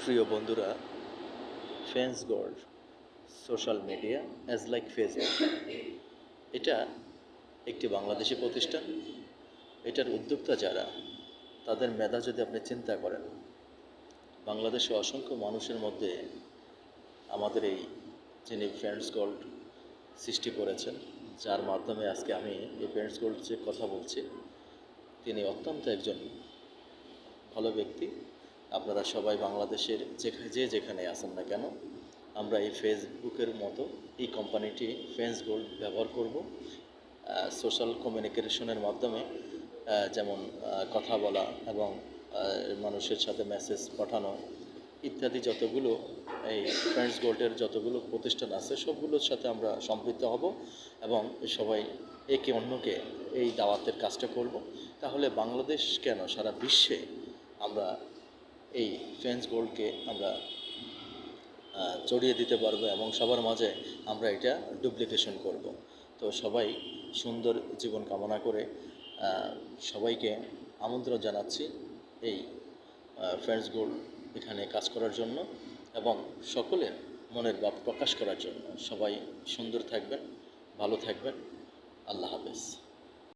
প্রিয় বন্ধুরা, fans gold social media as like Facebook, এটা একটি বাংলাদেশি প্রতিষ্ঠান। এটার উদ্যোক্তা যারা, তাদের মেধা যদি আপনি চিন্তা করেন, বাংলাদেশে অসংখ্য মানুষের মধ্যে আমাদের যিনি ফ্যান্স গোল্ড সৃষ্টি করেছেন, যার মাধ্যমে আজকে আমি এই ফ্যান্স গোল্ড যে কথা বলছি, তিনি অত্যন্ত একজন ভালো ব্যক্তি। আপনারা সবাই বাংলাদেশের যেখানে আছেন না কেন, আমরা এই ফেসবুকের মতো এই কোম্পানিটি ফ্যান্স গোল্ড ব্যবহার করব সোশ্যাল কমিউনিকেশনের মাধ্যমে, যেমন কথা বলা এবং মানুষের সাথে মেসেজ পাঠানো ইত্যাদি। যতগুলো এই ফ্যান্স গোল্ডের যতগুলো প্রতিষ্ঠান আছে, সবগুলোর সাথে আমরা সম্পৃক্ত হব এবং সবাই একে অন্যকে এই দাওয়াতের কাজটা করব। তাহলে বাংলাদেশ কেন, সারা বিশ্বে আমরা এই ফ্যান্স গোল্ডকে আমরা ছড়িয়ে দিতে পারবো এবং সবার মাঝে আমরা এটা ডুপ্লিকেশন করব। তো সবাই সুন্দর জীবন কামনা করে সবাইকে আমন্ত্রণ জানাচ্ছি এই ফ্যান্স গোল্ড এখানে কাজ করার জন্য এবং সকলের মনের ভাব প্রকাশ করার জন্য। সবাই সুন্দর থাকবেন, ভালো থাকবেন। আল্লাহ হাফেজ।